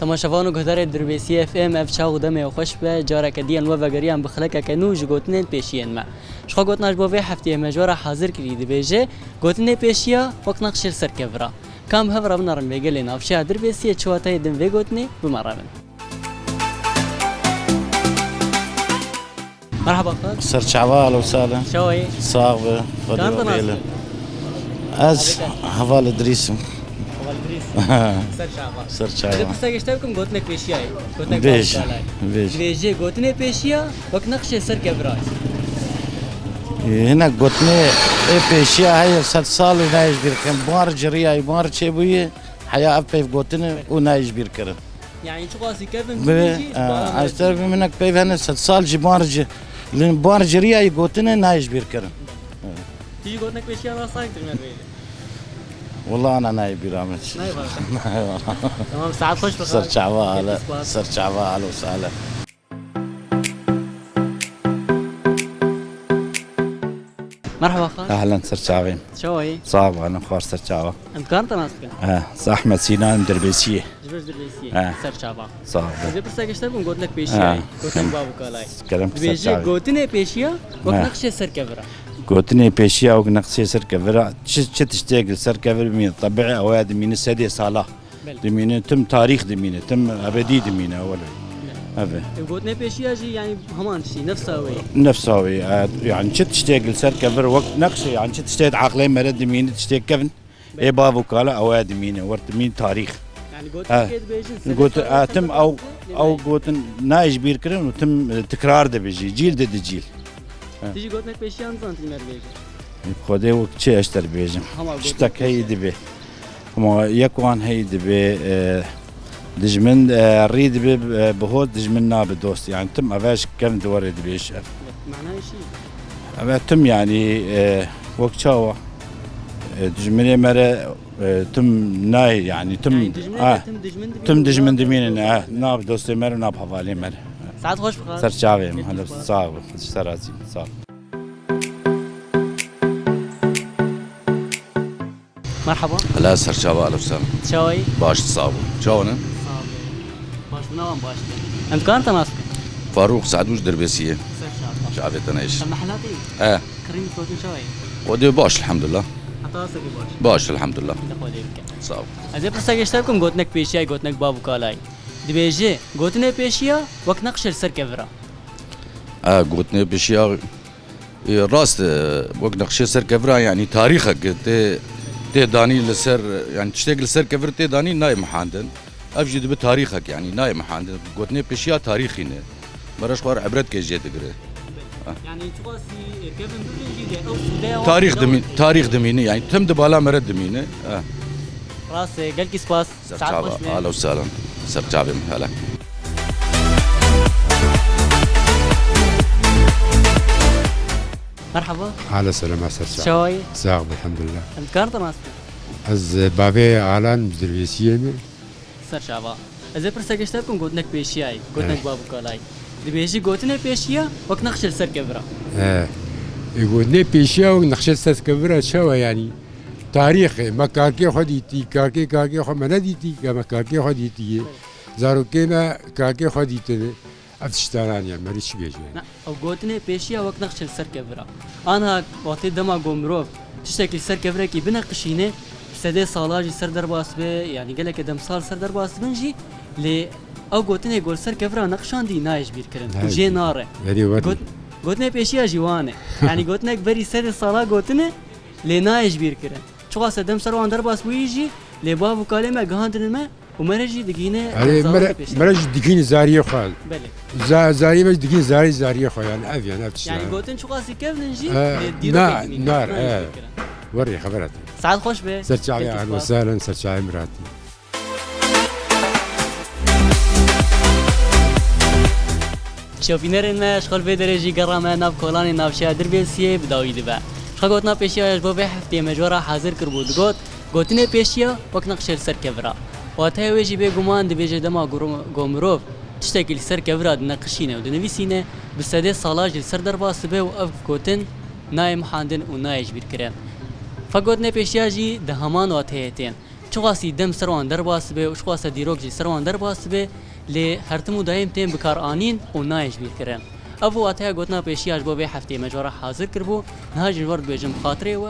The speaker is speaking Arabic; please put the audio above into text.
تماشاوان و گهدار دربیسی اف ام اف چاو دمه و خوش به جاره کدیان و وگریان بخلک کنو جگوتنن پیشین ما شخو گوتناش بو هفته مجوره حاضر کړی دی بیجه گوتنه پیشیا وقت نقش سر کبرا کام هفر بنارن ویګلین افشا دربیسی چواتای دم وی گوتنه بمرامن مرحبا خالد سر شعبال وسهلا شوي صاغبه فضيله از حوال ادريسم سر شعبان بس تاگشتم گوتنه پیشیا گوتنه بیجه گوتنه پیشیا وقت نقش سر کبرا هنا قلتني بيشيا هي 6 سال ونايش بيركن بار جريا بار شي بويه حياه ابي قلتني ونايش بيركن يعني شو قاسي كيفن بيجي اشترك منك بيف هنا 6 سال جبار لين بار جريا قلتني نايش بيركن تيجي قلتنك بيشيا ما صاير ترمي والله انا نايب برامج تمام ساعات خوش بخير سر شعبان سر شعبان وسهلا مرحبا خالد اهلا سر شعبان شوي صعب انا خار سر شعبان انت كانت ماسكه صح احمد سينان دربيسيه جبر دربيسيه سر شعبان صعب زي بس تاگشتم قلتلك بيشيا قلتلك بابو كالاي كلام بيجي قلتني بيشيا وقت نقش سر كبرا قلتني بيشيا ونقصي سر كفرا تشتاق سر كفر من طبيعي اواد من السادية صالح دمينه تم تاريخ دمينه تم ابدي دمينه اولا هذا قلتني بيشيا جي يعني همان شيء نفسه يعني تشتاق سر كفر وقت نقصي يعني تشتاق عقلين مرد دمينه تشتاق كفن اي بابو كالا اواد دمينه ورت مين تاريخ يعني قلت بيجن قلت تم او قلت نايش بيركرن وتم تكرار ده بيجي جيل ده جيل تيجي قلتنك بيشيا انت بيجي خدي وقت شيء اشتر بيجم اشتك هي دبي ما يكون هي دبي دجمن ريد بهود دجمن ناب دوست يعني تم افاش كم دور دبيش معناه شيء اما تم يعني وقت شاوا دجمن مره تم ناي يعني تم تم دجمن دمين ناب دوست مره ناب حوالي مره ساعات خوش بخير سر شاوي هلا صاغ سرازي صاغ مرحبا هلا سر شباب وسهلا شوي باش تصابوا شلونه؟ باش نوم باش انت كانت ماسك فاروق سعدوش دربيسيه سر شعبان شعبي تنايش المحلاتي كريم كوتن شوي ودي باش الحمد لله حتى باش الحمد لله صعب از بس تاگشتم گوتنك پیشیا گوتنك بابو کالای دبيجي قوتني بيشيا وقت نقش سر كفرا قوتني بيشيا راست وقت نقش سر كفرا يعني تاريخك تي داني لسر يعني تشتاق لسر كفر تي داني ناي محاندن افجد بتاريخك يعني ناي محاندن قوتني بيشيا تاريخي نه مرش خوار عبرت كجي دغري يعني تواسي كيفن دولي تاريخ دميني يعني تم دبالا مرد دميني راسي قلكي سباس سعد اهلا وسهلا سر شعبي هلا مرحبا على سلامة سر شعبي شوي صاغب الحمد لله انت كارت ماسك از بافي اعلان دربيسيه سر شعبا از برساگشتكم قلتنك بيشياي قلتنك بابو كالاي دبيجي قلتني بيشيا وقت نقش سر كبرا يقولني بيشيا ونقش سر كبرا شو يعني تاريخ مكاكي خديتي كاكي خو منديتي مكاكي خديتي زارو كيما كاكي خديتي افتشتاران يعني مريش بيجي او قلتني بيشيا وقت نقش سر كبرا انا وقت دما قومروف تشتكي سر كبرا كي بنقشينه سدي صالاجي سر درباس به يعني قال لك دم صار سر درباس بنجي ل او قلتني قول سر كبرا نقشان دي نايش بيركرن وجي ناره قلتني بيشيا جوانه يعني قلتنك بري سر صالا قلتني لنايش بيركرن شو دم سروان درباس ويجي لبابو كلمه جهاندن ما ومرجي دقينه مرج دقينه زاريه خال بله زاريه مش دقينه زاريه خال يعني افيان افتش يعني قلتن شو قاسي كيف نجي نار وري خبرت سعد خوش به سر شعبي اهلا وسهلا سر شعبي مراتي شوفينرن ما شغل في درجي قرامه ناف كولاني ناف شادر بيسيه بداوي دبا شغوتنا بيشيا جبو به هفته مجورا حاضر کربود گوتنه بيشيا وقت نقش سر كفرا واتای ویجی به گمان دی ویجه دما گومروف تشتكي سر كفرا نقشينه ودنويسينه بسده سالاج سر درباس به و اف گوتن ناي محاندن و نايج بيركرن فگوتنه بيشيا جي د همان واتهيتين چواسی دم سروان درباس به و چواسی دیروک جی سروان درباس به لی هرتمو دایم تیم بکار آنین و نایش بیر کرن ابو اتیا گوتنا پیشیاج بو به هفته مجوره حاضر کربو نهاج ورد بجم خاطره و